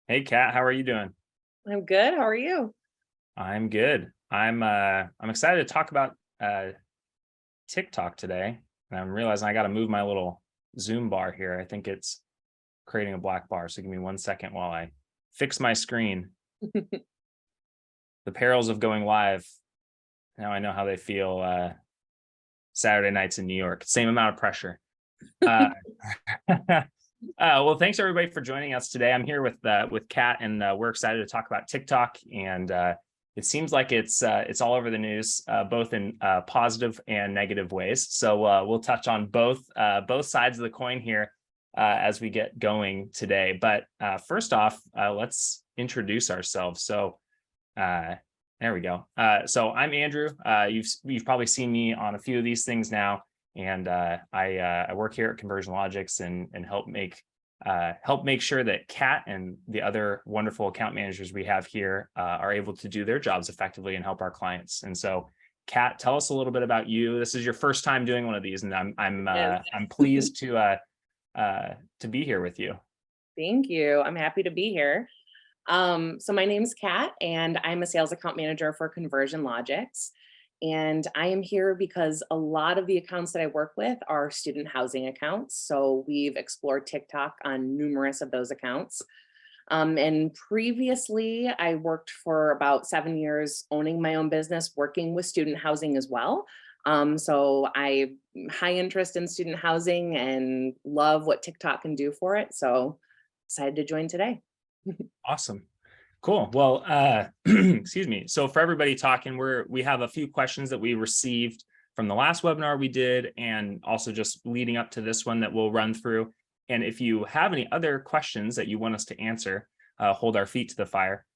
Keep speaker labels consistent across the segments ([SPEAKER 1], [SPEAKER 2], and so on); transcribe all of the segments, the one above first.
[SPEAKER 1] Hey Kat, how are you doing?
[SPEAKER 2] I'm good. How are you?
[SPEAKER 1] I'm good. I'm excited to talk about TikTok today. And I'm realizing I got to move my little Zoom bar here. I think it's creating a black bar. So give me 1 second while I fix my screen. The perils of going live. Now I know how they feel Saturday nights in New York. Same amount of pressure. Uh, well, thanks everybody for joining us today. I'm here with Kat, and we're excited to talk about TikTok. And it seems like it's all over the news, both in positive and negative ways. So we'll touch on both sides of the coin here as we get going today. But first off, let's introduce ourselves. So uh, there we go. So I'm Andrew. You've probably seen me on a few of these things now, and I work here at Conversion Logics and help make sure that Kat and the other wonderful account managers we have here are able to do their jobs effectively and help our clients. And so, Kat, tell us a little bit about you. This is your first time doing one of these, and
[SPEAKER 2] Yes.
[SPEAKER 1] I'm pleased to be here with you.
[SPEAKER 2] Thank you. I'm happy to be here. So my name's Kat, and I'm a sales account manager for Conversion Logics. And I am here because a lot of the accounts that I work with are student housing accounts. So we've explored TikTok on numerous of those accounts. And previously, I worked for about 7 years owning my own business, working with student housing as well. So I high interest in student housing and love what TikTok can do for it. So decided to join today.
[SPEAKER 1] Awesome. Cool. Well, excuse me. So for everybody talking, we have a few questions that we received from the last webinar we did, and also just leading up to this one that we'll run through. And if you have any other questions that you want us to answer, hold our feet to the fire,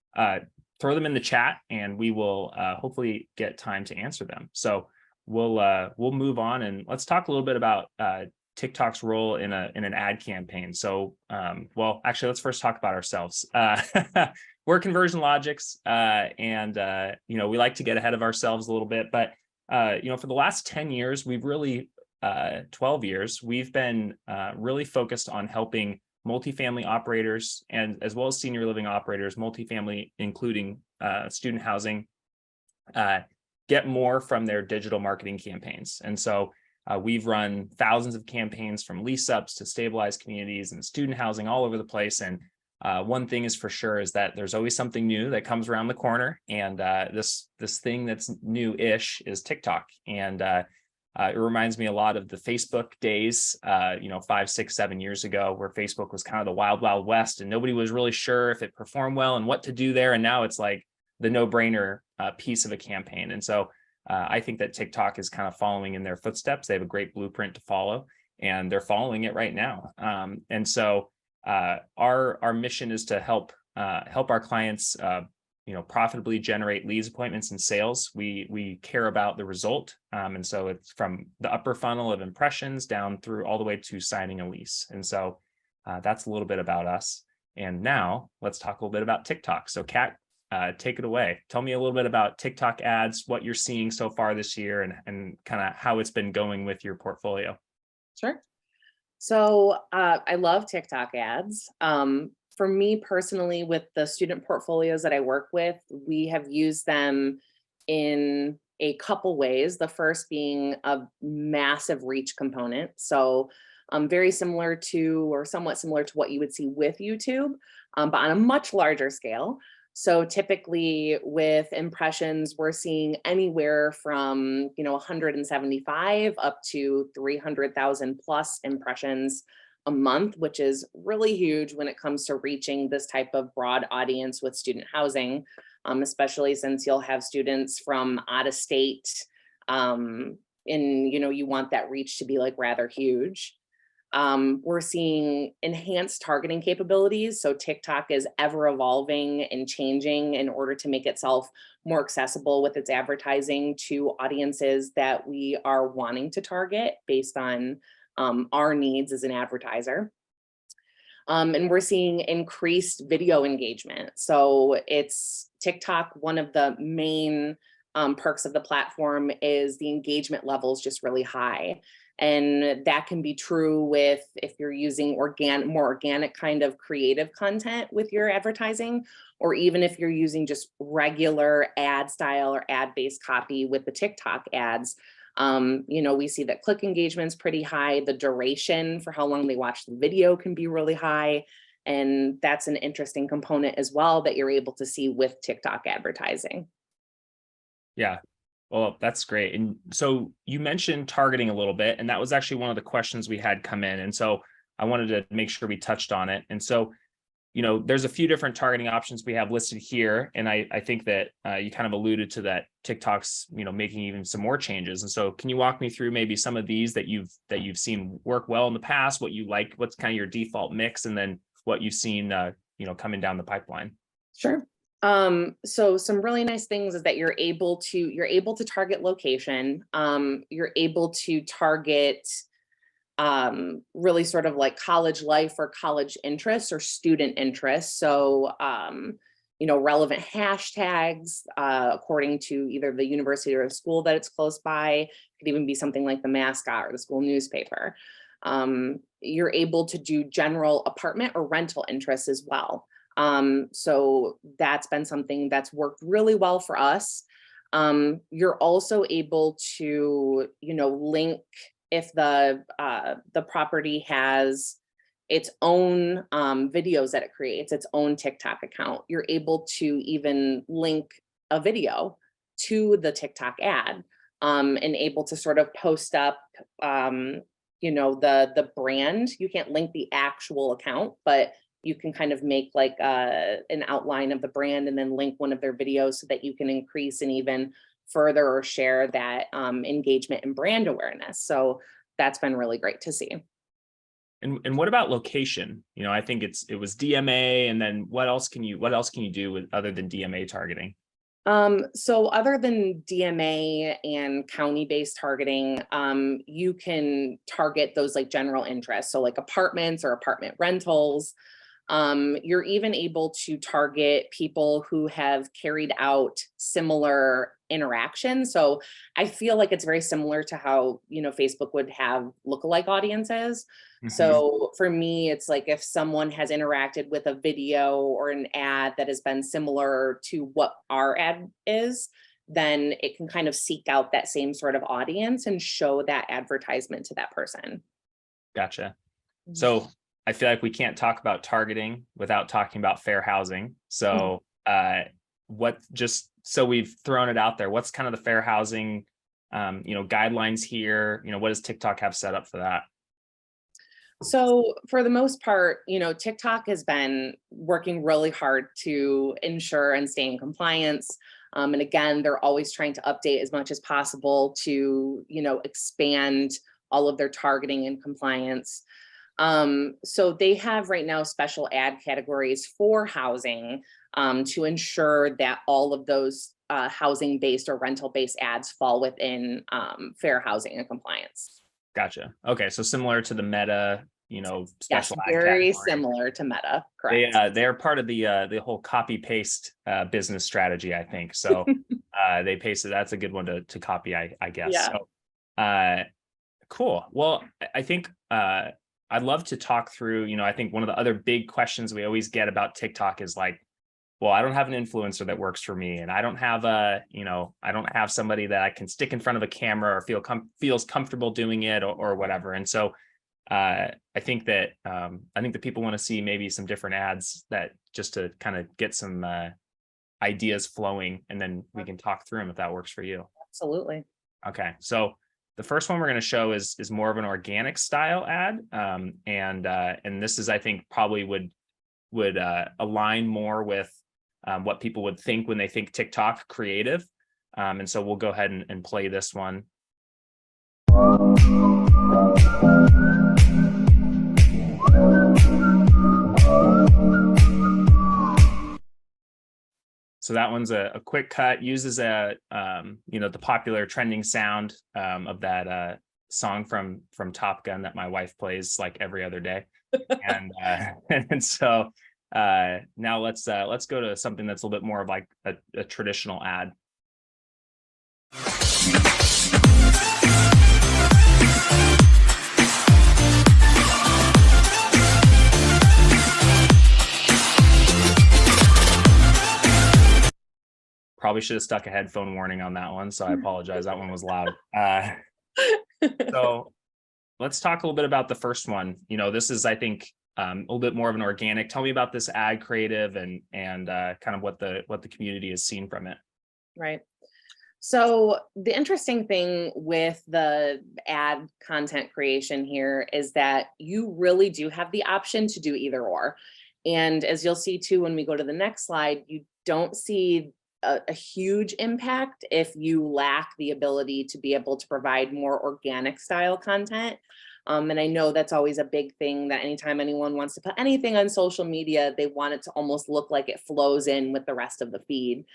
[SPEAKER 1] throw them in the chat, and we will hopefully get time to answer them. So we'll move on, and let's talk a little bit about TikTok's role in an ad campaign. So, well, actually, let's first talk about ourselves. We're Conversion Logics, and we like to get ahead of ourselves a little bit. But for the last 10 years, 12 years, we've been really focused on helping multifamily operators and as well as senior living operators, multifamily, including student housing, get more from their digital marketing campaigns. And so we've run thousands of campaigns from lease ups to stabilized communities and student housing all over the place. And one thing is for sure is that there's always something new that comes around the corner. And this thing that's new-ish is TikTok. And it reminds me a lot of the Facebook days, 5, 6, 7 years ago, where Facebook was kind of the wild, wild west, and nobody was really sure if it performed well and what to do there. And now it's like the no-brainer piece of a campaign. And so I think that TikTok is kind of following in their footsteps. They have a great blueprint to follow, and they're following it right now. And so our mission is to help our clients, profitably generate leads, appointments, and sales. We care about the result, and so it's from the upper funnel of impressions down through all the way to signing a lease. And so that's a little bit about us. And now let's talk a little bit about TikTok. So, Kat, take it away. Tell me a little bit about TikTok ads, what you're seeing so far this year, and kind of how it's been going with your portfolio.
[SPEAKER 2] Sure. So I love TikTok ads. For me personally, with the student portfolios that I work with, we have used them in a couple ways. The first being a massive reach component. So very similar to, or somewhat similar to what you would see with YouTube, but on a much larger scale. So typically with impressions, we're seeing anywhere from, 175 up to 300,000 plus impressions a month, which is really huge when it comes to reaching this type of broad audience with student housing, especially since you'll have students from out of state. And you want that reach to be like rather huge. We're seeing enhanced targeting capabilities. So TikTok is ever evolving and changing in order to make itself more accessible with its advertising to audiences that we are wanting to target based on our needs as an advertiser. And we're seeing increased video engagement. So it's TikTok, one of the main perks of the platform is the engagement levels just really high. And that can be true with if you're using more organic kind of creative content with your advertising, or even if you're using just regular ad style or ad-based copy with the TikTok ads. We see that click engagement is pretty high. The duration for how long they watch the video can be really high. And that's an interesting component as well that you're able to see with TikTok advertising.
[SPEAKER 1] Yeah. Well, that's great. And so you mentioned targeting a little bit, and that was actually one of the questions we had come in. And so I wanted to make sure we touched on it. And so, there's a few different targeting options we have listed here. And I think that you kind of alluded to that TikTok's, making even some more changes. And so can you walk me through maybe some of these that you've seen work well in the past, what you like, what's kind of your default mix, and then what you've seen, coming down the pipeline?
[SPEAKER 2] Sure. So some really nice things is that you're able to target location. You're able to target really sort of like college life or college interests or student interests. So relevant hashtags according to either the university or the school that it's close by. It could even be something like the mascot or the school newspaper. You're able to do general apartment or rental interests as well. So that's been something that's worked really well for us. You're also able to, link if the property has its own videos that it creates, its own TikTok account. You're able to even link a video to the TikTok ad, and able to sort of post up, the brand. You can't link the actual account, but you can kind of make like an outline of the brand and then link one of their videos so that you can increase and even further or share that engagement and brand awareness. So that's been really great to see.
[SPEAKER 1] And what about location? I think it was DMA, and then what else can you do with other than DMA targeting?
[SPEAKER 2] So other than DMA and county-based targeting, you can target those like general interests. So like apartments or apartment rentals. You're even able to target people who have carried out similar interactions. So I feel like it's very similar to how, Facebook would have lookalike audiences.
[SPEAKER 1] Mhm.
[SPEAKER 2] So for me, it's like if someone has interacted with a video or an ad that has been similar to what our ad is, then it can kind of seek out that same sort of audience and show that advertisement to that person.
[SPEAKER 1] Gotcha. So I feel like we can't talk about targeting without talking about fair housing. So just so we've thrown it out there, what's kind of the fair housing, guidelines here? What does TikTok have set up for that?
[SPEAKER 2] So for the most part, TikTok has been working really hard to ensure and stay in compliance. And again, they're always trying to update as much as possible to, expand all of their targeting and compliance. So they have right now special ad categories for housing to ensure that all of those housing-based or rental-based ads fall within fair housing and compliance.
[SPEAKER 1] Gotcha. Okay, so similar to the Meta,
[SPEAKER 2] Yes,
[SPEAKER 1] special ad
[SPEAKER 2] very
[SPEAKER 1] category.
[SPEAKER 2] similar to Meta, correct?
[SPEAKER 1] They're part of the whole copy paste business strategy, I think. So they pasted. That's a good one to copy, I guess.
[SPEAKER 2] Yeah.
[SPEAKER 1] So cool. Well, I think I'd love to talk through. I think one of the other big questions we always get about TikTok is like, well, I don't have an influencer that works for me, and I don't have I don't have somebody that I can stick in front of a camera or feels comfortable doing it or whatever. And so I think that people want to see maybe some different ads that just to kind of get some ideas flowing, and then we can talk through them if that works for you.
[SPEAKER 2] Absolutely.
[SPEAKER 1] Okay, so the first one we're going to show is more of an organic style ad, and this is, I think, probably would align more with what people would think when they think TikTok creative. And so we'll go ahead and play this one. So that one's a quick cut, uses the popular trending sound of that song from Top Gun that my wife plays like every other day. And so now let's go to something that's a little bit more of like a traditional ad. Probably should have stuck a headphone warning on that one, so I apologize. That one was loud. So let's talk a little bit about the first one. This is, I think, a little bit more of an organic. Tell me about this ad creative and kind of what the community has seen from it.
[SPEAKER 2] Right. So the interesting thing with the ad content creation here is that you really do have the option to do either or. And as you'll see too, when we go to the next slide, you don't see a huge impact if you lack the ability to be able to provide more organic style content. And I know that's always a big thing, that anytime anyone wants to put anything on social media, they want it to almost look like it flows in with the rest of the feed.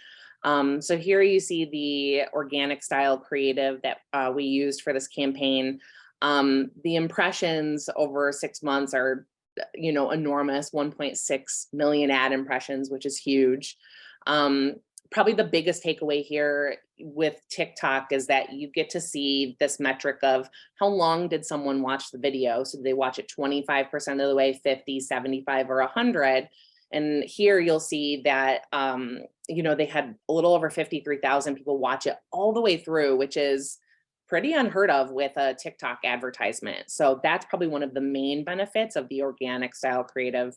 [SPEAKER 2] So here you see the organic style creative that we used for this campaign. The impressions over 6 months are, enormous, 1.6 million ad impressions, which is huge. Probably the biggest takeaway here with TikTok is that you get to see this metric of how long did someone watch the video? So did they watch it 25% of the way, 50, 75, or 100? And here you'll see that, they had a little over 53,000 people watch it all the way through, which is pretty unheard of with a TikTok advertisement. So that's probably one of the main benefits of the organic style creative.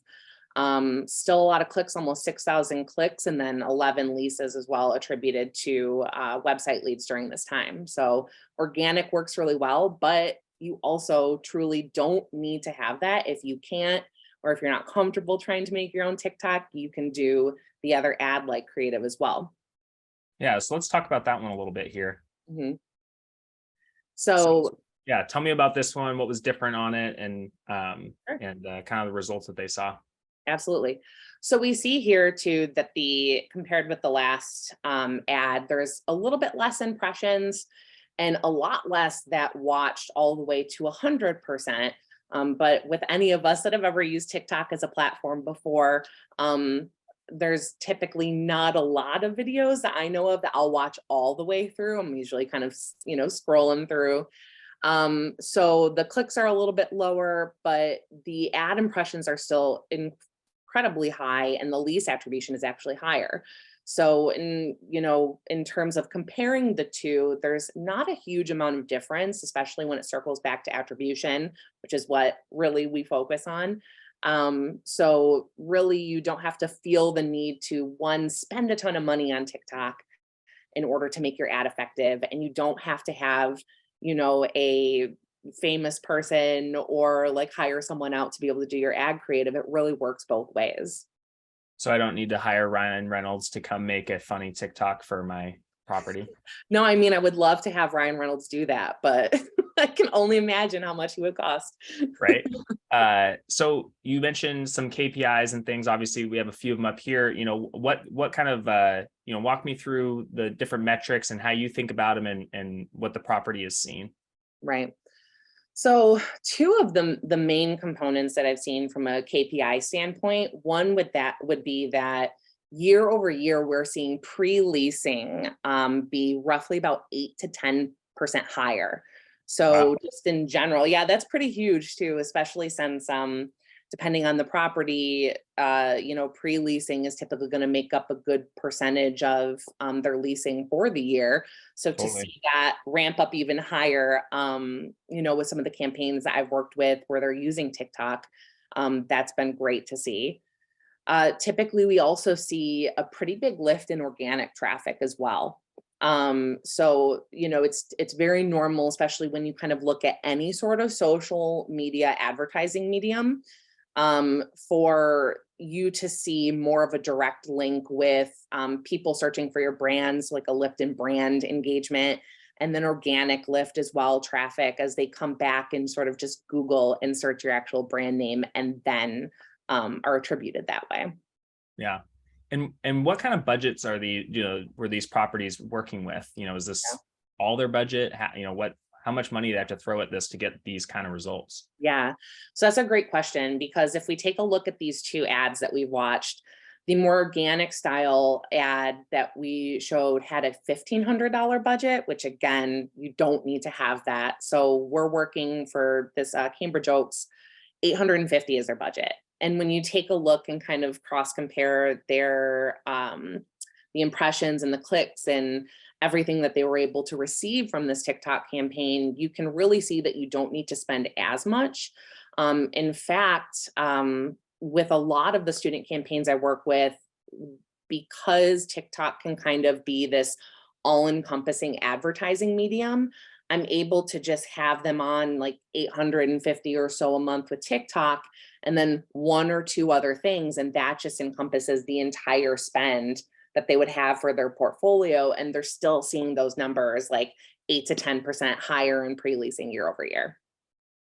[SPEAKER 2] Still a lot of clicks, almost 6,000 clicks, and then 11 leases as well attributed to website leads during this time. So organic works really well, but you also truly don't need to have that. If you can't, or if you're not comfortable trying to make your own TikTok, you can do the other ad like creative as well.
[SPEAKER 1] Yeah, so let's talk about that one a little bit here.
[SPEAKER 2] Mm-hmm.
[SPEAKER 1] So
[SPEAKER 2] So
[SPEAKER 1] yeah, tell me about this one. What was different on it, and
[SPEAKER 2] Sure.
[SPEAKER 1] kind of the results that they saw.
[SPEAKER 2] Absolutely. So we see here too that compared with the last ad, there's a little bit less impressions and a lot less that watched all the way to 100%. But with any of us that have ever used TikTok as a platform before, there's typically not a lot of videos that I know of that I'll watch all the way through. I'm usually kind of, scrolling through. So the clicks are a little bit lower, but the ad impressions are still incredibly high, and the lease attribution is actually higher. So in terms of comparing the two, there's not a huge amount of difference, especially when it circles back to attribution, which is what really we focus on. So really you don't have to feel the need to, one, spend a ton of money on TikTok in order to make your ad effective. And you don't have to have, a famous person or like hire someone out to be able to do your ad creative. It really works both ways.
[SPEAKER 1] So I don't need to hire Ryan Reynolds to come make a funny TikTok for my property.
[SPEAKER 2] No, I mean, I would love to have Ryan Reynolds do that, but I can only imagine how much he would cost.
[SPEAKER 1] Right. So you mentioned some KPIs and things. Obviously, we have a few of them up here. What kind of walk me through the different metrics and how you think about them, and what the property is seeing.
[SPEAKER 2] Right. So two of the main components that I've seen from a KPI standpoint, one would be that year over year, we're seeing pre-leasing be roughly about 8 to 10% higher. So
[SPEAKER 1] Wow.
[SPEAKER 2] just in general, yeah, that's pretty huge too, especially since depending on the property, pre-leasing is typically going to make up a good percentage of their leasing for the year. So to
[SPEAKER 1] Totally.
[SPEAKER 2] see that ramp up even higher, with some of the campaigns that I've worked with where they're using TikTok, that's been great to see. Typically, we also see a pretty big lift in organic traffic as well. So it's very normal, especially when you kind of look at any sort of social media advertising medium, for you to see more of a direct link with people searching for your brands, like a lift in brand engagement, and then organic lift as well, traffic as they come back and sort of just Google and search your actual brand name, and then are attributed that way.
[SPEAKER 1] Yeah. And what kind of budgets are were these properties working with? Is this all their budget? How much money do they have to throw at this to get these kind of results?
[SPEAKER 2] Yeah, so that's a great question, because if we take a look at these two ads that we've watched, the more organic style ad that we showed had a $1,500 budget, which again, you don't need to have that. So we're working for this Cambridge Oaks, 850 is their budget. And when you take a look and kind of cross compare their the impressions and the clicks and everything that they were able to receive from this TikTok campaign, you can really see that you don't need to spend as much. In fact, with a lot of the student campaigns I work with, because TikTok can kind of be this all-encompassing advertising medium, I'm able to just have them on like 850 or so a month with TikTok, and then one or two other things, and that just encompasses the entire spend that they would have for their portfolio, and they're still seeing those numbers like 8 to 10% higher in pre-leasing year over year.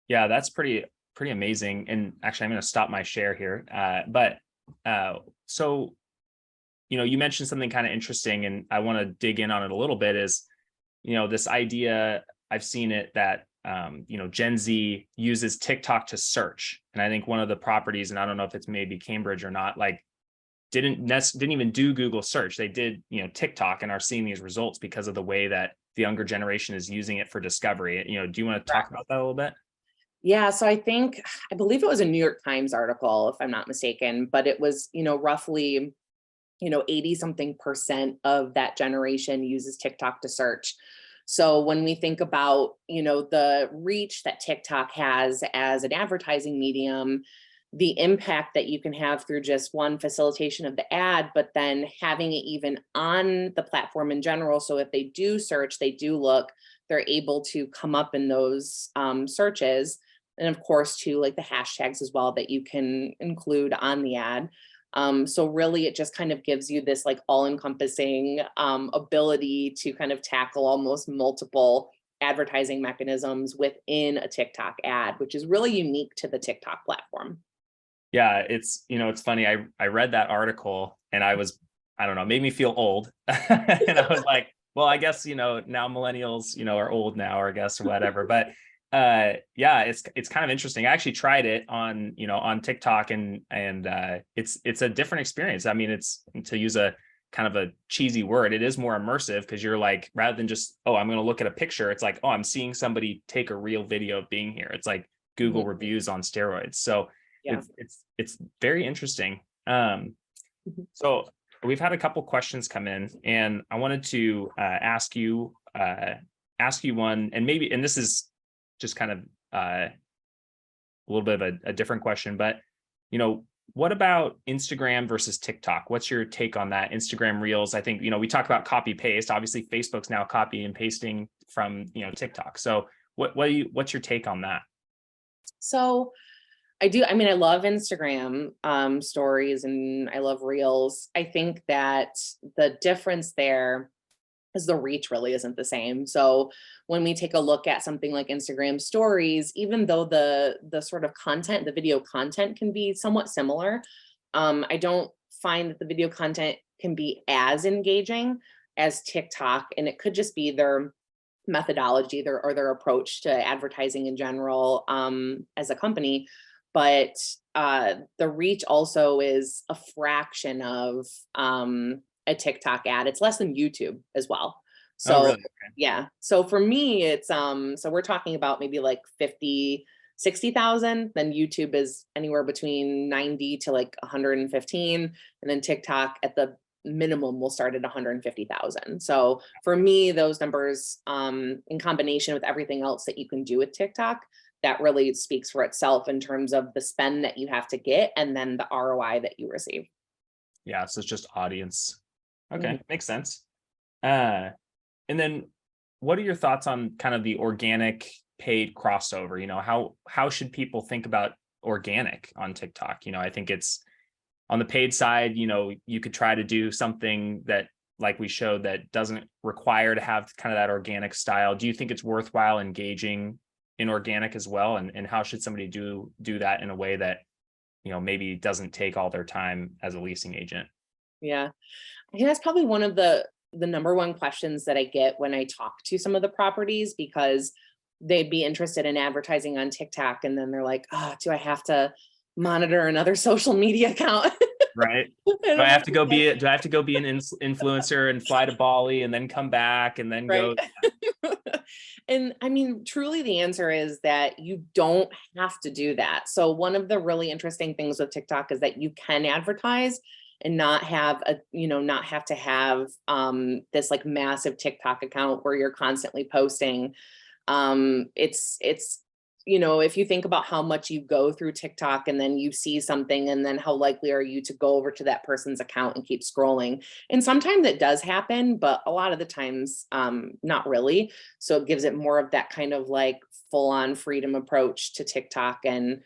[SPEAKER 1] Yeah, that's pretty amazing. And actually, I'm going to stop my share here. So, you mentioned something kind of interesting, and I want to dig in on it a little bit. Is this idea, I've seen it that Gen Z uses TikTok to search, and I think one of the properties, and I don't know if it's maybe Cambridge or not, like didn't even do Google search. They did TikTok, and are seeing these results because of the way that the younger generation is using it for discovery. Do you want to talk about that a little bit?
[SPEAKER 2] Yeah, so I believe it was a New York Times article, if I'm not mistaken, but it was, roughly, 80 something percent of that generation uses TikTok to search. So when we think about, the reach that TikTok has as an advertising medium, the impact that you can have through just one facilitation of the ad, but then having it even on the platform in general. So if they do search, they do look, they're able to come up in those searches. And of course, too, like the hashtags as well that you can include on the ad. So really, it just kind of gives you this like all-encompassing ability to kind of tackle almost multiple advertising mechanisms within a TikTok ad, which is really unique to the TikTok platform.
[SPEAKER 1] Yeah, it's funny. I read that article, and I don't know, made me feel old. And I was like, well, I guess now millennials are old now, or I guess, or whatever. But yeah, it's kind of interesting. I actually tried it on on TikTok, and it's a different experience. I mean, it's, to use a kind of a cheesy word, it is more immersive, because you're like, rather than just, oh, I'm going to look at a picture, it's like, oh, I'm seeing somebody take a real video of being here. It's like Google reviews on steroids. So
[SPEAKER 2] Yeah.
[SPEAKER 1] it's very interesting. So we've had a couple questions come in, and I wanted to ask you one, and this is just kind of a little bit of a different question, but what about Instagram versus TikTok? What's your take on that? Instagram Reels, I think we talk about copy paste. Obviously, Facebook's now copy and pasting from TikTok. So what's your take on that?
[SPEAKER 2] So I love Instagram stories, and I love Reels. I think that the difference there is the reach really isn't the same. So when we take a look at something like Instagram stories, even though the sort of content, the video content can be somewhat similar, I don't find that the video content can be as engaging as TikTok. And it could just be their methodology, their approach to advertising in general as a company. But the reach also is a fraction of a TikTok ad. It's less than YouTube as well. So
[SPEAKER 1] Oh, really? Okay.
[SPEAKER 2] yeah. So for me, it's so we're talking about maybe like 50, 60,000. Then YouTube is anywhere between 90 to like 115. And then TikTok at the minimum will start at 150,000. So for me, those numbers in combination with everything else that you can do with TikTok, that really speaks for itself in terms of the spend that you have to get and then the ROI that you receive.
[SPEAKER 1] Yeah, so it's just audience. Okay,
[SPEAKER 2] Mhm.
[SPEAKER 1] makes sense. And then what are your thoughts on kind of the organic paid crossover? How should people think about organic on TikTok? I think it's on the paid side, you could try to do something that, like we showed, that doesn't require to have kind of that organic style. Do you think it's worthwhile engaging in organic as well? And how should somebody do that in a way that, maybe doesn't take all their time as a leasing agent?
[SPEAKER 2] Yeah. I think that's probably one of the number one questions that I get when I talk to some of the properties, because they'd be interested in advertising on TikTok. And then they're like, oh, do I have to monitor another social media account?
[SPEAKER 1] Right. Do I have to go be an influencer and fly to Bali and then come back and then
[SPEAKER 2] Right.
[SPEAKER 1] go?
[SPEAKER 2] And I mean, truly the answer is that you don't have to do that. So one of the really interesting things with TikTok is that you can advertise and not have a, not have to have this like massive TikTok account where you're constantly posting. It's if you think about how much you go through TikTok and then you see something, and then how likely are you to go over to that person's account and keep scrolling? And sometimes it does happen, but a lot of the times, not really. So it gives it more of that kind of like full on freedom approach to TikTok, and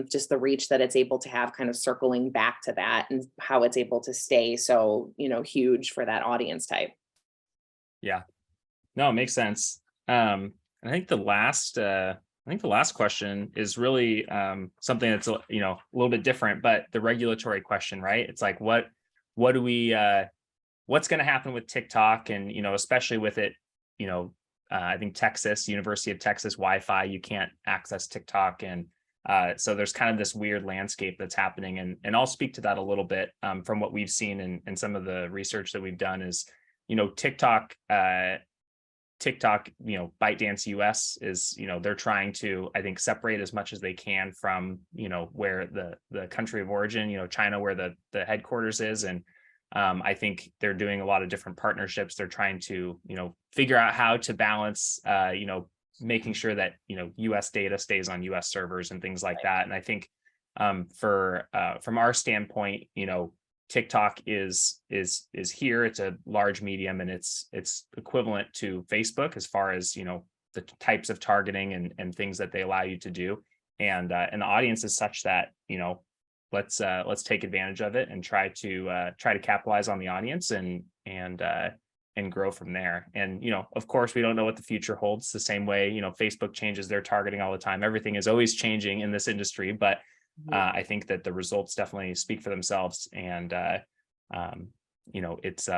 [SPEAKER 2] just the reach that it's able to have, kind of circling back to that, and how it's able to stay so, huge for that audience type.
[SPEAKER 1] Yeah, no, it makes sense. I think the last question is really something that's a little bit different, but the regulatory question, right? It's like what do we what's going to happen with TikTok, and especially with it, I think University of Texas Wi-Fi, you can't access TikTok, and so there's kind of this weird landscape that's happening, and I'll speak to that a little bit from what we've seen and some of the research that we've done is, TikTok, ByteDance US is, they're trying to, I think, separate as much as they can from, where the country of origin, China, where the headquarters is. And I think they're doing a lot of different partnerships. They're trying to, figure out how to balance, making sure that, US data stays on US servers and things like that. And I think from our standpoint, TikTok is here. It's a large medium, and it's equivalent to Facebook as far as the types of targeting and things that they allow you to do, and the audience is such that let's take advantage of it and try to capitalize on the audience and grow from there. And of course, we don't know what the future holds. The same way Facebook changes their targeting all the time. Everything is always changing in this industry, but I think that the results definitely speak for themselves, and it's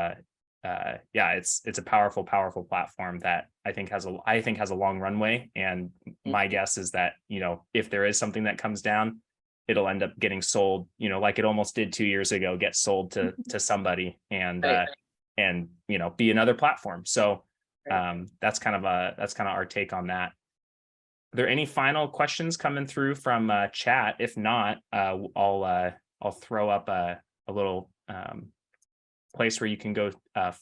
[SPEAKER 1] it's a powerful platform that I think has a long runway. And my guess is that if there is something that comes down, it'll end up getting sold, like it almost did 2 years ago, get sold to somebody, and be another platform. So that's kind of our take on that. Are there any final questions coming through from chat? If not, I'll throw up a little place where you can go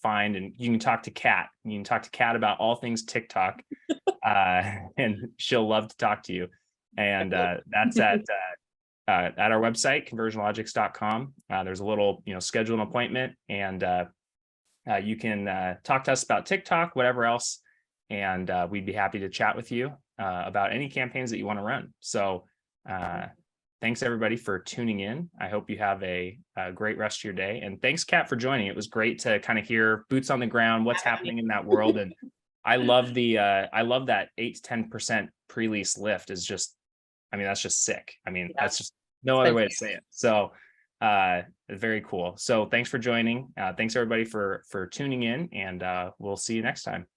[SPEAKER 1] find, and you can talk to Kat. You can talk to Kat about all things TikTok, and she'll love to talk to you. And that's at our website, conversionlogics.com. There's a little, schedule an appointment, and you can talk to us about TikTok, whatever else, and we'd be happy to chat with you about any campaigns that you want to run. So thanks everybody for tuning in. I hope you have a great rest of your day. And thanks, Kat, for joining. It was great to kind of hear boots on the ground, what's happening in that world. And I love that 8 to 10% pre-lease lift is just, that's just sick. That's just no other way to say it. So very cool. So thanks for joining. Thanks everybody for tuning in, and we'll see you next time.